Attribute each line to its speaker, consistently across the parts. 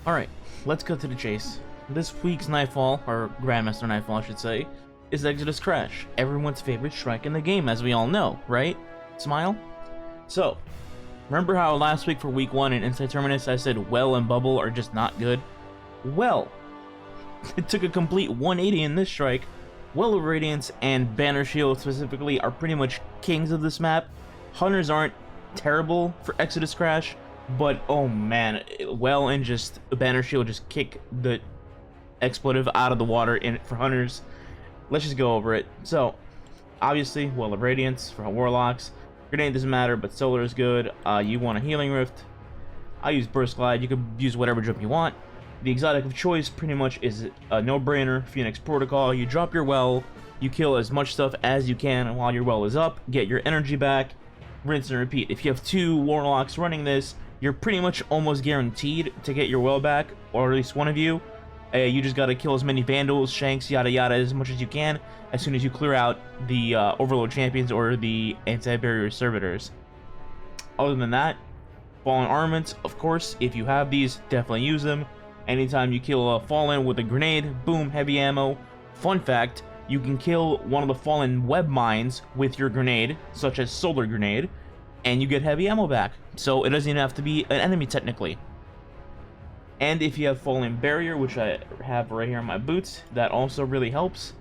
Speaker 1: Alright, let's cut to the chase. This week's Nightfall, or Grandmaster Nightfall I should say, is Exodus Crash, everyone's favorite strike in the game, as we all know, right? Smile? So, remember how last week for week 1 in Inside Terminus I said Well and Bubble are just not good? Well, it took a complete 180 in this strike. Well of Radiance and Banner Shield specifically are pretty much kings of this map. Hunters aren't terrible for Exodus Crash, but oh man, Well and just Banner Shield just kick the expletive out of the water in for Hunters. Let's just go over it. So, obviously, Well of Radiance for Warlocks. Grenade doesn't matter, but Solar is good. You want a Healing Rift. I use Burst Glide. You could use whatever jump you want. The exotic of choice pretty much is a no-brainer. Phoenix Protocol. You drop your Well, you kill as much stuff as you can while your Well is up, get your energy back, rinse and repeat. If you have 2 Warlocks running this, you're pretty much almost guaranteed to get your Well back, or at least one of you. You just gotta kill as many Vandals, Shanks, yada yada as much as you can as soon as you clear out the Overload Champions or the Anti-Barrier Servitors. Other than that, Fallen Armaments, of course, if you have these, definitely use them. Anytime you kill a Fallen with a grenade, boom, heavy ammo. Fun fact, you can kill one of the Fallen web mines with your grenade, such as Solar Grenade, and you get heavy ammo back. So it doesn't even have to be an enemy technically. And if you have Fallen Barrier, which I have right here on my boots, that also really helps.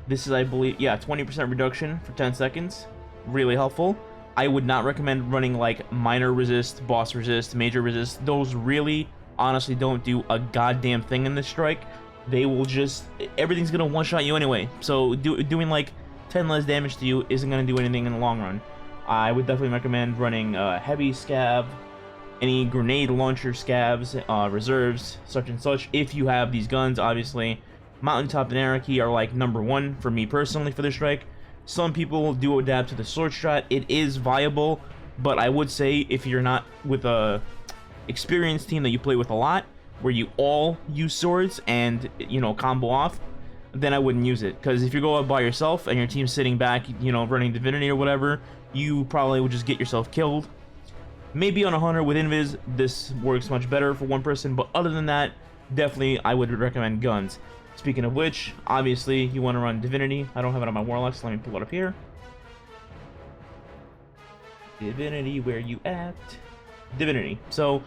Speaker 1: This is, I believe, yeah, 20% reduction for 10 seconds. Really helpful. I would not recommend running like Minor Resist, Boss Resist, Major Resist. Those really, honestly, don't do a goddamn thing in this strike. They will just, everything's gonna one-shot you anyway. So doing like 10 less damage to you isn't gonna do anything in the long run. I would definitely recommend running Heavy Scav, any grenade launcher scavs, reserves, such and such, if you have these guns, obviously. Mountaintop and Anarchy are like #1 for me personally for this strike. Some people do adapt to the sword shot. It is viable, but I would say if you're not with a experienced team that you play with a lot, where you all use swords and, you know, combo off, then I wouldn't use it. Because if you go out by yourself and your team's sitting back, you know, running Divinity or whatever, you probably would just get yourself killed. Maybe on a Hunter with Invis, this works much better for one person, but other than that, definitely I would recommend guns. Speaking of which, obviously, you want to run Divinity. I don't have it on my Warlocks, so let me pull it up here. Divinity, where you at? Divinity. So,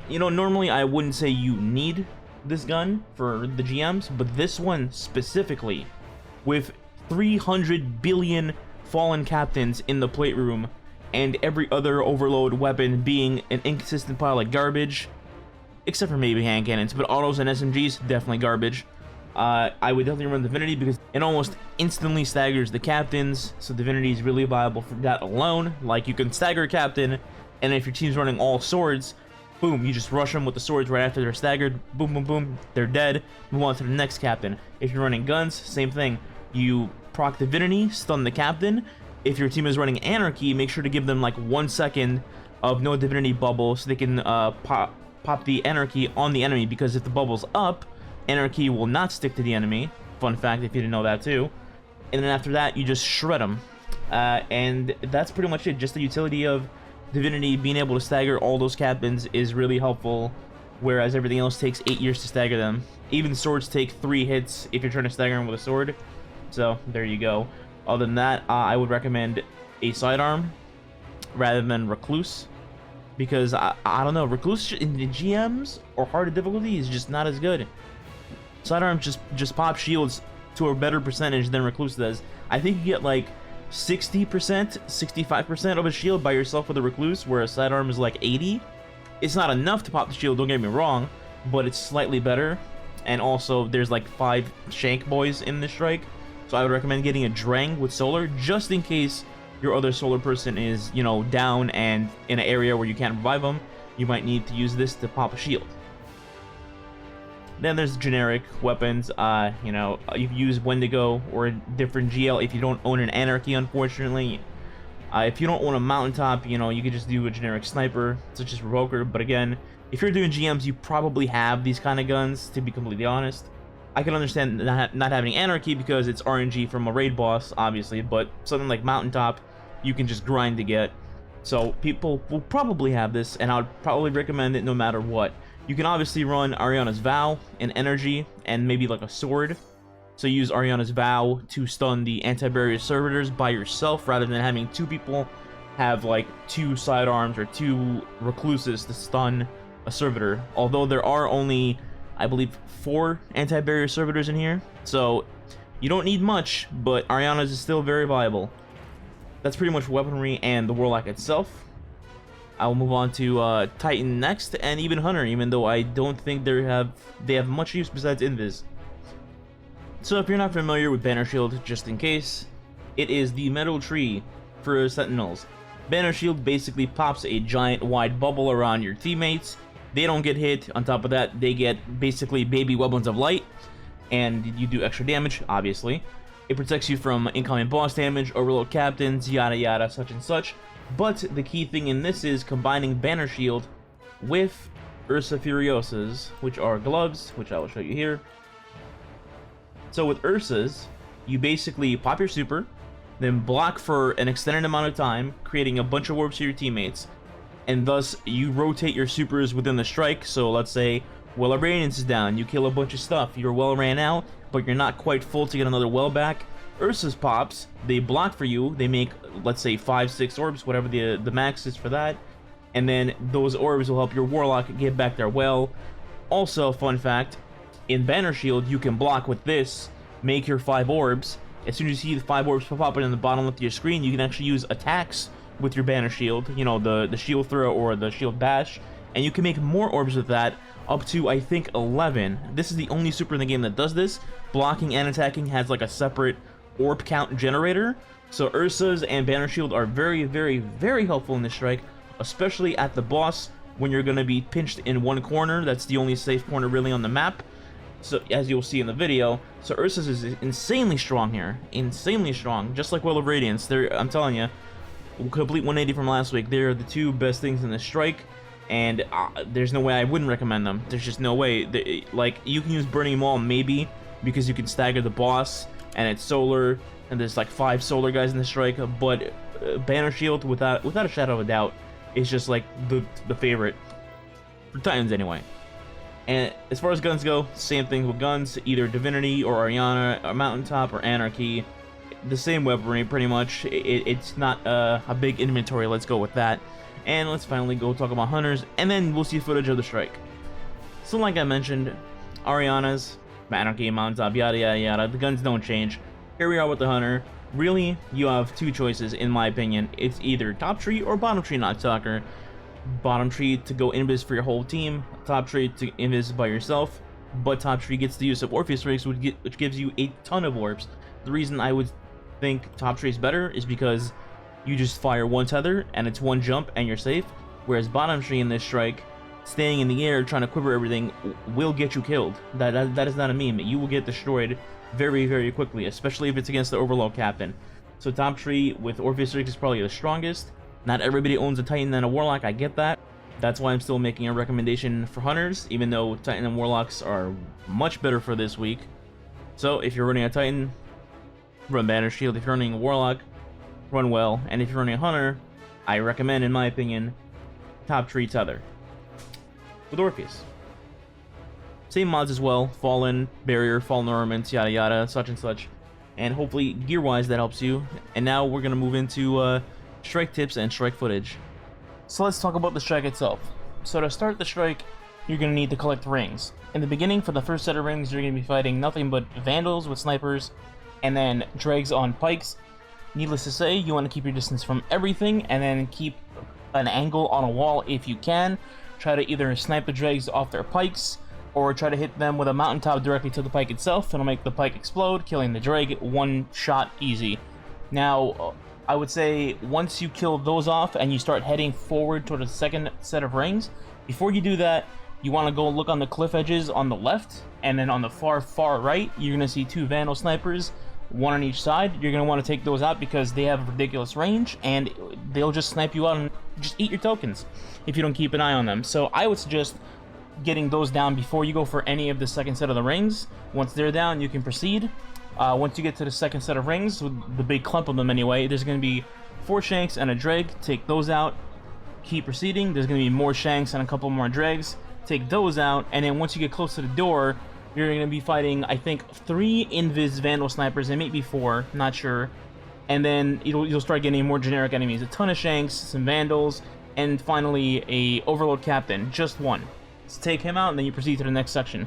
Speaker 1: you know, normally I wouldn't say you need this gun for the GMs, but this one specifically, with 300 billion Fallen Captains in the plate room, and every other overload weapon being an inconsistent pile of garbage, except for maybe hand cannons, but autos and SMGs, definitely garbage. I would definitely run Divinity because it almost instantly staggers the captains, so Divinity is really viable for that alone. Like, you can stagger a captain, and if your team's running all swords, boom, you just rush them with the swords right after they're staggered, boom, boom, boom, they're dead, move on to the next captain. If you're running guns, same thing. You proc Divinity, stun the captain. If your team is running Anarchy, make sure to give them like 1 second of no Divinity bubble so they can pop the Anarchy on the enemy, because if the bubble's up, Anarchy will not stick to the enemy. Fun fact if you didn't know that too. And then after that, you just shred them. And that's pretty much it. Just the utility of Divinity being able to stagger all those captains is really helpful, whereas everything else takes 8 years to stagger them. Even swords take 3 hits if you're trying to stagger them with a sword. So there you go. Other than that, I would recommend a sidearm rather than Recluse, because I don't know, Recluse in the GMs or harder difficulty is just not as good. Sidearm just pop shields to a better percentage than Recluse does. I think you get like 60%, 65% of a shield by yourself with a Recluse, where a sidearm is like 80. It's not enough to pop the shield, don't get me wrong, but it's slightly better. And also, there's like 5 Shank boys in this strike. So I would recommend getting a Drang with Solar, just in case your other Solar person is, you know, down and in an area where you can't revive them. You might need to use this to pop a shield. Then there's generic weapons. You know, you can use Wendigo or a different GL if you don't own an Anarchy, unfortunately. If you don't own a Mountaintop, you know, you could just do a generic sniper, such as Revoker. But again, if you're doing GMs, you probably have these kind of guns, to be completely honest. I can understand not having Anarchy because it's RNG from a raid boss, obviously, but something like Mountaintop, you can just grind to get. So people will probably have this, and I would probably recommend it no matter what. You can obviously run Ariana's Vow and Energy and maybe like a sword. So use Ariana's Vow to stun the anti-barrier servitors by yourself rather than having two people have like 2 sidearms or 2 recluses to stun a servitor. Although there are only, I believe, 4 anti-barrier servitors in here. So you don't need much, but Ariana's is still very viable. That's pretty much weaponry and the Warlock itself. I will move on to Titan next, and even Hunter, even though I don't think they have much use besides Invis. So if you're not familiar with Banner Shield, just in case, it is the metal tree for Sentinels. Banner Shield basically pops a giant wide bubble around your teammates. They don't get hit. On top of that, they get basically baby weapons of light, and you do extra damage, obviously. It protects you from incoming boss damage, overload captains, yada yada, such and such. But the key thing in this is combining Banner Shield with Ursa Furiosas, which are gloves, which I will show you here. So with Ursa's, you basically pop your super, then block for an extended amount of time, creating a bunch of orbs to your teammates, and thus you rotate your supers within the strike. So let's say Well of Radiance is down, you kill a bunch of stuff, your well ran out, but you're not quite full to get another well back. Ursa's pops, they block for you, they make, let's say, 5-6 orbs, whatever the max is for that, and then those orbs will help your Warlock get back their well. Also, fun fact, in Banner Shield, you can block with this, make your 5 orbs. As soon as you see the 5 orbs pop up in the bottom left of your screen, you can actually use attacks with your Banner Shield, you know, the shield throw or the shield bash, and you can make more orbs with that, up to, I think, 11. This is the only super in the game that does this. Blocking and attacking has like a separate orb count generator, so Ursa's and Banner Shield are very, very, very helpful in this strike, especially at the boss when you're going to be pinched in one corner. That's the only safe corner really on the map, so as you'll see in the video. So Ursa's is insanely strong here, insanely strong, just like Well of Radiance. I'm telling you, complete 180 from last week, they're the 2 best things in this strike, and there's no way I wouldn't recommend them. There's just no way. Like, you can use Burning Maul maybe because you can stagger the boss and it's solar, and there's like 5 solar guys in the strike, but Banner Shield, without a shadow of a doubt, is just like the favorite for Titans anyway. And as far as guns go, same thing with guns, either Divinity or Ariana, or Mountaintop or Anarchy, the same weaponry pretty much. It's not a big inventory, let's go with that. And let's finally go talk about Hunters, and then we'll see footage of the strike. So like I mentioned, Ariana's, Anarchy, Mountaintop, yada yada yada, the guns don't change. Here we are with the Hunter. Really, you have 2 choices in my opinion. It's either top tree or bottom tree Night Stalker. Bottom tree to go invis for your whole team, top tree to invis by yourself, but top tree gets the use of Orpheus Rigs, which gives you a ton of orbs. The reason I would think top tree is better is because you just fire 1 tether and it's 1 jump and you're safe, whereas bottom tree in this strike, staying in the air trying to quiver everything, will get you killed. That is not a meme. You will get destroyed very, very quickly, especially if it's against the overload captain. So top tree with Orpheus Rigs is probably the strongest. Not everybody owns a Titan and a Warlock, I get that. That's why I'm still making a recommendation for Hunters, even though Titan and Warlocks are much better for this week. So if you're running a Titan, run Banner Shield. If you're running a Warlock, run well. And if you're running a Hunter, I recommend, in my opinion, top tree tether with Orpheus. Same mods as well, Fallen, Barrier, Fallen Ornaments, yada yada, such and such. And hopefully, gear-wise, that helps you. And now we're going to move into strike tips and strike footage. So let's talk about the strike itself. So to start the strike, you're going to need to collect rings. In the beginning, for the first set of rings, you're going to be fighting nothing but Vandals with snipers, and then Dregs on Pikes. Needless to say, you want to keep your distance from everything, and then keep an angle on a wall if you can. Try to either snipe the Dregs off their Pikes, or try to hit them with a Mountaintop directly to the Pike itself. It'll make the Pike explode, killing the Dreg 1 shot easy. Now, I would say once you kill those off and you start heading forward toward the second set of rings, before you do that, you want to go look on the cliff edges on the left, and then on the far right, you're going to see 2 Vandal snipers, 1 on each side. You're going to want to take those out because they have ridiculous range, and they'll just snipe you out and just eat your tokens if you don't keep an eye on them. So I would suggest getting those down before you go for any of the second set of the rings. Once they're down, you can proceed. Once you get to the second set of rings, with the big clump of them anyway, there's going to be 4 Shanks and a Dreg. Take those out, keep proceeding. There's going to be more Shanks and a couple more Dregs. take those out, and then once you get close to the door, you're going to be fighting, I think, 3 Invis Vandal Snipers, and maybe 4, not sure. And then you'll start getting more generic enemies, a ton of Shanks, some Vandals, and finally a Overload Captain, just one. So take him out, and then you proceed to the next section.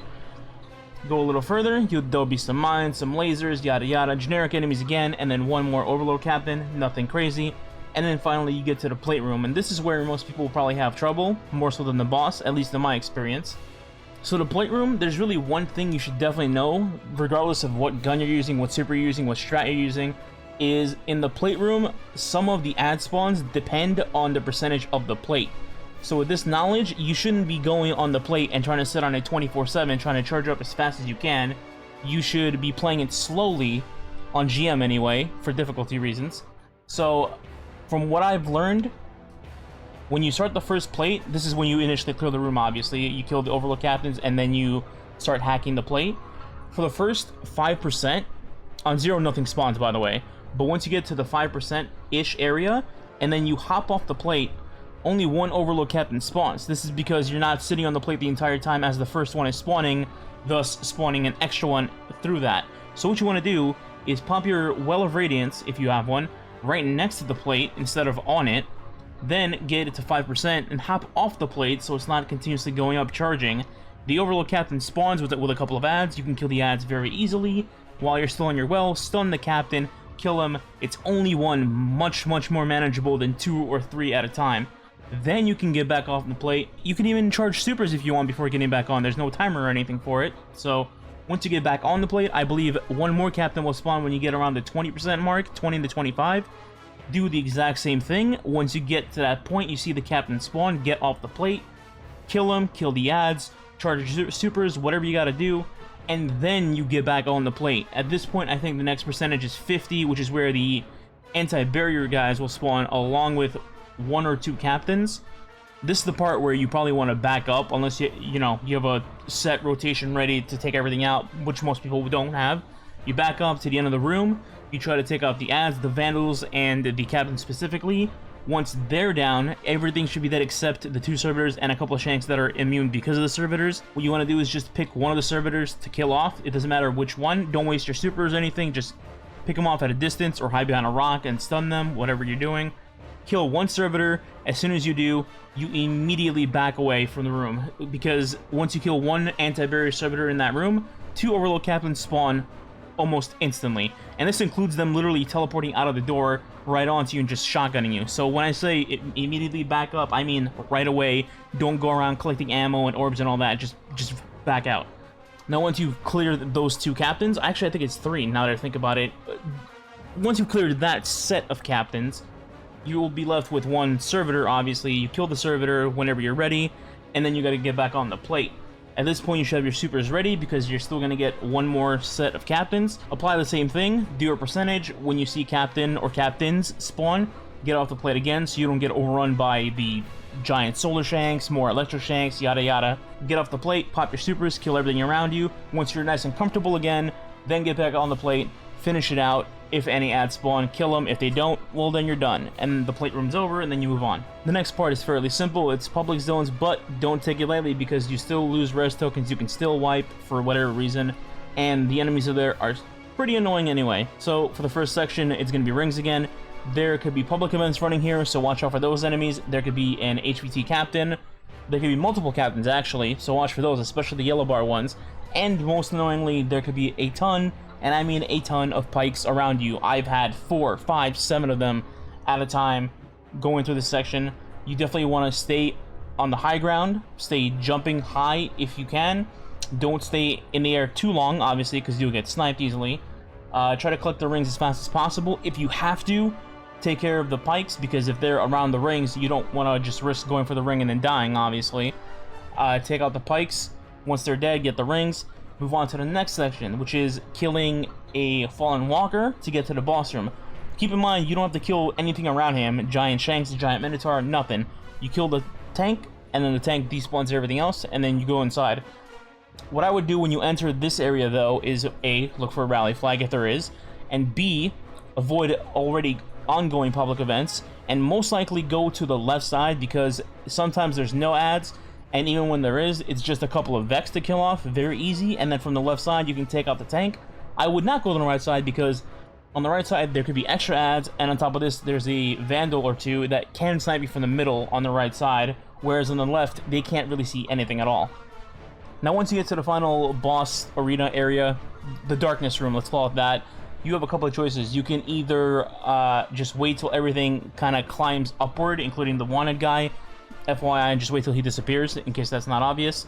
Speaker 1: Go a little further, there'll be some mines, some lasers, yada yada, generic enemies again, and then one more Overload Captain, nothing crazy. And then finally you get to the plate room, and this is where most people will probably have trouble, more so than the boss, at least in my experience. So the plate room, there's really one thing you should definitely know, regardless of what gun you're using, what super you're using, what strat you're using, is in the plate room, some of the ad spawns depend on the percentage of the plate. So with this knowledge, you shouldn't be going on the plate and trying to sit on it 24/7, trying to charge up as fast as you can. You should be playing it slowly, on GM anyway, for difficulty reasons. So from what I've learned, when you start the first plate, this is when you initially clear the room, obviously. You kill the Overload Captains, and then you start hacking the plate. For the first 5%, on 0 nothing spawns, by the way, but once you get to the 5%-ish area, and then you hop off the plate, only 1 Overload Captain spawns. This is because you're not sitting on the plate the entire time as the first one is spawning, thus spawning an extra one through that. So what you want to do is pop your Well of Radiance, if you have one, right next to the plate instead of on it, then get it to 5% and hop off the plate so it's not continuously going up charging. The Overload Captain spawns with a couple of ads. You can kill the ads very easily while you're still on your well, stun the captain, kill him. It's only one, much more manageable than 2 or 3 at a time. Then you can get back off the plate. You can even charge supers if you want before getting back on. There's no timer or anything for it. So once you get back on the plate, I believe 1 more captain will spawn when you get around the 20% mark, 20 to 25. Do the exact same thing. Once you get to that point, you see the captain spawn, get off the plate, kill him, kill the ads, charge supers, whatever you gotta do, and then you get back on the plate. At this point, I think the next percentage is 50, which is where the anti-barrier guys will spawn along with 1 or 2 captains. This is the part where you probably want to back up, unless you have a set rotation ready to take everything out, which most people don't have. You back up to the end of the room, you try to take out the ads, the vandals, and the captain specifically. Once they're down, everything should be dead except the 2 servitors and a couple of shanks that are immune because of the servitors. What you want to do is just pick one of the servitors to kill off. It doesn't matter which one. Don't waste your supers or anything. Just pick them off at a distance or hide behind a rock and stun them, whatever you're doing. Kill 1 servitor. As soon as you do, you immediately back away from the room, because once you kill 1 anti-barrier servitor in that room, 2 Overload Captains spawn almost instantly, and this includes them literally teleporting out of the door right onto you and just shotgunning you. So when I say immediately back up, I mean right away. Don't go around collecting ammo and orbs and all that. Just back out. Now once you've cleared those 2 captains, actually I think it's 3 now that I think about it. Once you've cleared that set of captains, you will be left with 1 servitor. Obviously, you kill the servitor whenever you're ready, and then you got to get back on the plate. At this point, you should have your supers ready, because you're still going to get 1 more set of captains. Apply the same thing, do your percentage. When you see captain or captains spawn, get off the plate again so you don't get overrun by the giant solar shanks, more electro shanks, yada yada. Get off the plate, pop your supers, kill everything around you. Once you're nice and comfortable again, then get back on the plate, finish it out. If any ads spawn, kill them. If they don't, well then you're done, and the plate room's over, and then you move on. The next part is fairly simple. It's public zones, but don't take it lightly, because you still lose res tokens. You can still wipe for whatever reason, and the enemies are there are pretty annoying anyway. So for the first section, it's going to be rings again. There could be public events running here, so watch out for those enemies. There could be an HVT captain. There could be multiple captains actually, so watch for those, especially the yellow bar ones. And most annoyingly, there could be a ton, and I mean a ton, of pikes around you. I've had 4, 5, 7 of them at a time going through this section. You definitely want to stay on the high ground, stay jumping high if you can. Don't stay in the air too long, obviously, because you'll get sniped easily. Try to collect the rings as fast as possible. If you have to, take care of the pikes, because if they're around the rings, you don't want to just risk going for the ring and then dying, obviously. Take out the pikes. Once they're dead, get the rings. Move on to the next section, which is killing a fallen walker to get to the boss room. Keep in mind, you don't have to kill anything around him. Giant shanks, giant minotaur, nothing. You kill the tank, and then the tank despawns everything else, and then you go inside. What I would do when you enter this area, though, is A, look for a rally flag if there is, and B, avoid already ongoing public events, and most likely go to the left side, because sometimes there's no ads, and even when there is, it's just a couple of Vex to kill off, very easy, and then from the left side you can take out the tank. I would not go to the right side because on the right side there could be extra adds, and on top of this there's a Vandal or two that can snipe you from the middle on the right side, whereas on the left they can't really see anything at all. Now once you get to the final boss arena area, the darkness room, let's call it that, you have a couple of choices. You can either just wait till everything kind of climbs upward, including the wanted guy, FYI, and just wait till he disappears, in case that's not obvious.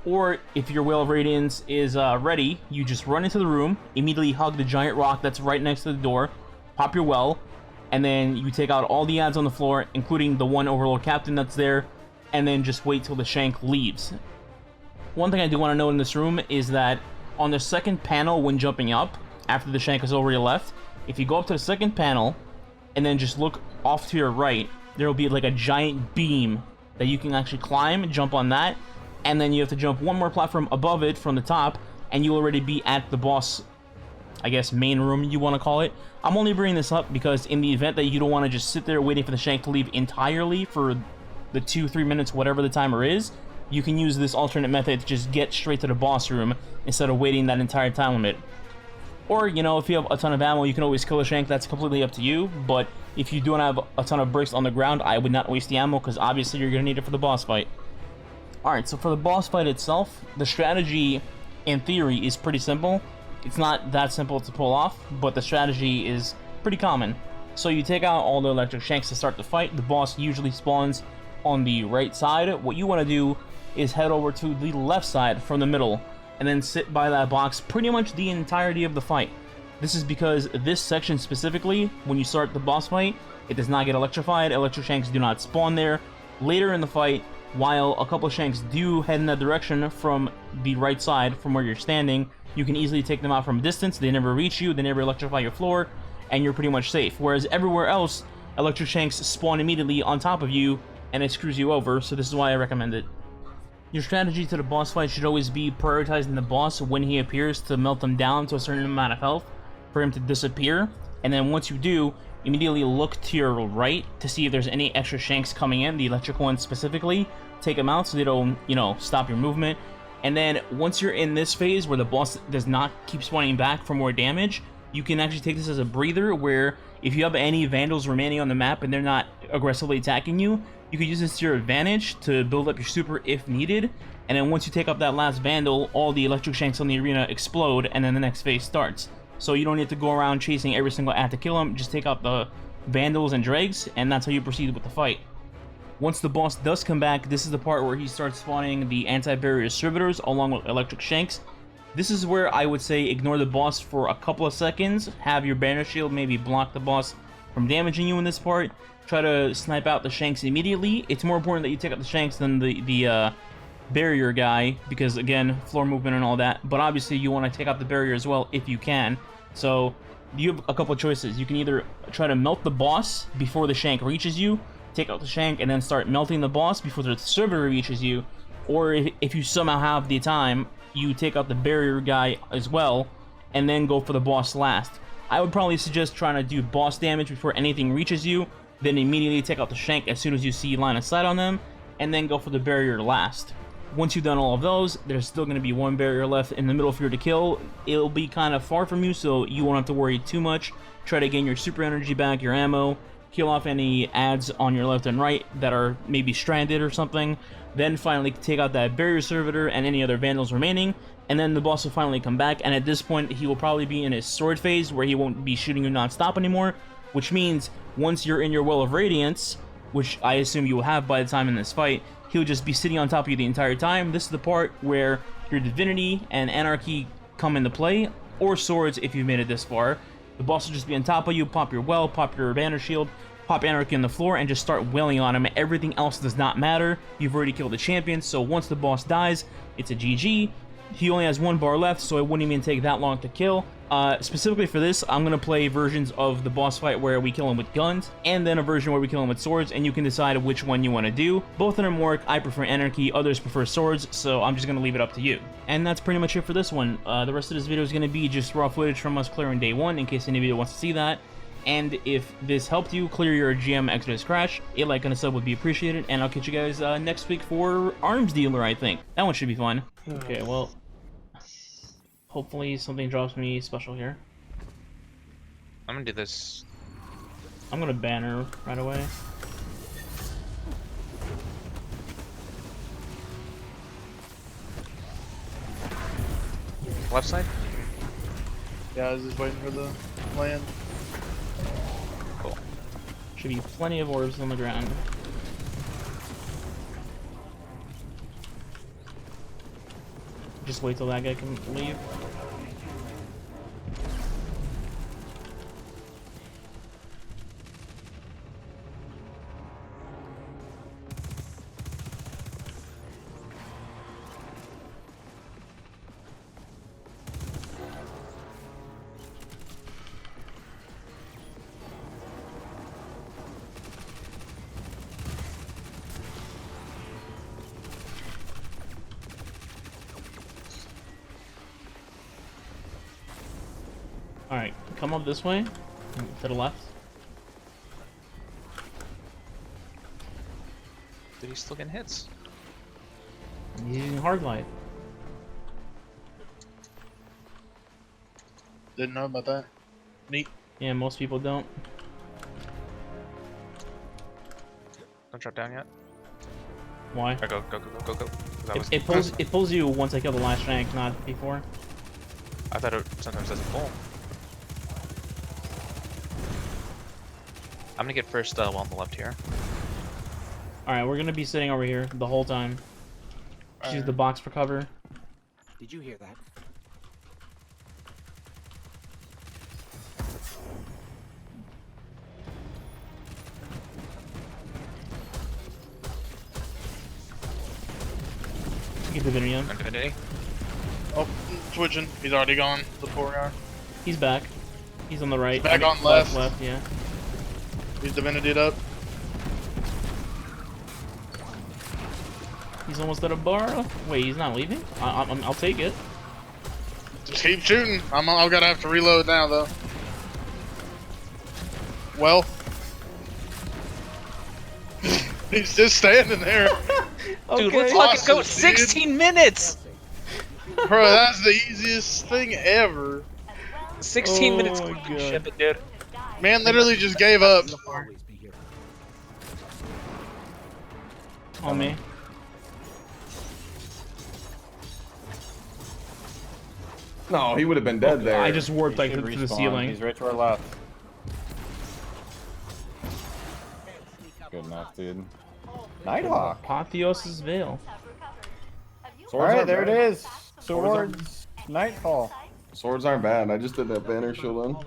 Speaker 1: Or if your Well of Radiance is ready, you just run into the room, immediately hug the giant rock that's right next to the door, pop your well, and then you take out all the ads on the floor, including the one Overlord Captain that's there, and then just wait till the Shank leaves. One thing I do want to note in this room is that on the second panel when jumping up, after the Shank has already left, if you go up to the second panel and then just look off to your right, there will be like a giant beam that you can actually climb, jump on that, and then you have to jump one more platform above it from the top, and you'll already be at the boss, I guess, main room you want to call it. I'm only bringing this up because in the event that you don't want to just sit there waiting for the Shank to leave entirely for the 2-3 minutes, whatever the timer is, you can use this alternate method to just get straight to the boss room instead of waiting that entire time limit. Or, you know, if you have a ton of ammo, you can always kill a Shank. That's completely up to you. But if you don't have a ton of bricks on the ground, I would not waste the ammo because obviously you're going to need it for the boss fight. Alright, so for the boss fight itself, the strategy, in theory, is pretty simple. It's not that simple to pull off, but the strategy is pretty common. So you take out all the electric Shanks to start the fight. The boss usually spawns on the right side. What you want to do is head over to the left side from the middle, and then sit by that box pretty much the entirety of the fight. This is because this section specifically, when you start the boss fight, it does not get electrified. Electric Shanks do not spawn there. Later in the fight, while a couple of Shanks do head in that direction from the right side, from where you're standing, you can easily take them out from a distance. They never reach you, they never electrify your floor, and you're pretty much safe. Whereas everywhere else, electric Shanks spawn immediately on top of you, and it screws you over, so this is why I recommend it. Your strategy to the boss fight should always be prioritizing the boss when he appears to melt them down to a certain amount of health for him to disappear, and then once you do, immediately look to your right to see if there's any extra Shanks coming in, the electric ones specifically. Take them out so they don't, you know, stop your movement. And then once you're in this phase where the boss does not keep spawning back for more damage, you can actually take this as a breather where if you have any Vandals remaining on the map and they're not aggressively attacking you, you can use this to your advantage to build up your super if needed, and then once you take up that last Vandal, all the electric Shanks on the arena explode, and then the next phase starts. So you don't need to go around chasing every single ad to kill him, just take out the Vandals and Dregs, and that's how you proceed with the fight. Once the boss does come back, this is the part where he starts spawning the anti-barrier servitors along with electric Shanks. This is where I would say ignore the boss for a couple of seconds, have your banner shield maybe block the boss from damaging you in this part. Try to snipe out the Shanks immediately. It's more important that you take out the Shanks than the barrier guy, because again, floor movement and all that, but obviously you want to take out the barrier as well if you can. So you have a couple of choices. You can either try to melt the boss before the Shank reaches you, take out the Shank, and then start melting the boss before the servitor reaches you, or if you somehow have the time, you take out the barrier guy as well, and then go for the boss last. I would probably suggest trying to do boss damage before anything reaches you, then immediately take out the Shank as soon as you see line of sight on them, and then go for the barrier last. Once you've done all of those, there's still going to be one barrier left in the middle for you to kill. It'll be kind of far from you, so you won't have to worry too much. Try to gain your super energy back, your ammo, kill off any ads on your left and right that are maybe stranded or something, then finally take out that barrier servitor and any other Vandals remaining, and then the boss will finally come back, and at this point he will probably be in his sword phase where he won't be shooting you non-stop anymore, which means once you're in your Well of Radiance, which I assume you will have by the time in this fight, he'll just be sitting on top of you the entire time. This is the part where your Divinity and Anarchy come into play, or Swords if you've made it this far. The boss will just be on top of you, pop your well, pop your banner shield, pop Anarchy on the floor, and just start wailing on him. Everything else does not matter. You've already killed the champion, so once the boss dies, it's a GG. He only has one bar left, so it wouldn't even take that long to kill. Specifically for this, I'm going to play versions of the boss fight where we kill him with guns, and then a version where we kill him with swords, and you can decide which one you want to do. Both of them work. I prefer Anarchy, others prefer swords, so I'm just going to leave it up to you. And that's pretty much it for this one. The rest of this video is going to be just raw footage from us clearing day 1, in case anybody wants to see that. And if this helped you clear your GM Exodus Crash, a like and a sub would be appreciated. And I'll catch you guys next week for Arms Dealer, I think. That one should be fun. Okay, well, hopefully something drops me special here.
Speaker 2: I'm gonna do this.
Speaker 1: I'm gonna ban her right away.
Speaker 2: Left side?
Speaker 3: Yeah, I was just waiting for the land.
Speaker 2: Cool.
Speaker 1: Should be plenty of orbs on the ground. Just wait till that guy can leave. Alright, come up this way, to the left.
Speaker 2: Did he still get hits?
Speaker 1: He's using hard light.
Speaker 3: Didn't know about that. Neat.
Speaker 1: Yeah, most people don't.
Speaker 2: Don't drop down yet.
Speaker 1: Why?
Speaker 2: Or go. That was-
Speaker 1: It pulls you once I kill the last rank, not before.
Speaker 2: I thought it sometimes doesn't pull. I'm gonna get first one on the left here.
Speaker 1: Alright, we're gonna be sitting over here the whole time. Just use the box for cover.
Speaker 4: Did you hear that?
Speaker 1: Get the video.
Speaker 2: Infinity.
Speaker 3: Oh, switching. He's already gone. The poor guy.
Speaker 1: He's back. He's on the right.
Speaker 3: Back on left.
Speaker 1: Left, yeah.
Speaker 3: He's divinity'd up.
Speaker 1: He's almost at a bar. Wait, he's not leaving? I'll take it.
Speaker 3: Just keep shooting. I'm gonna have to reload now though. Well, he's just standing there.
Speaker 2: Dude,
Speaker 1: Okay.
Speaker 2: let's fucking go!
Speaker 3: Awesome,
Speaker 2: 16 minutes!
Speaker 3: Bro, that's the easiest thing ever.
Speaker 2: 16 minutes
Speaker 1: Oh
Speaker 2: to
Speaker 1: my
Speaker 2: fucking
Speaker 1: God.
Speaker 2: ship it, dude.
Speaker 3: Man literally just gave up.
Speaker 4: Always be here.
Speaker 1: On me.
Speaker 5: No, he would have been dead there.
Speaker 1: I just warped like
Speaker 6: He
Speaker 1: to
Speaker 6: should
Speaker 1: the
Speaker 6: respawn.
Speaker 1: ceiling.
Speaker 6: He's right to our left. Good enough, dude. Nighthawk.
Speaker 1: Apotheosis Veil.
Speaker 6: Alright, there it is. Swords. Nightfall.
Speaker 5: Swords aren't bad. I just did that banner shield on.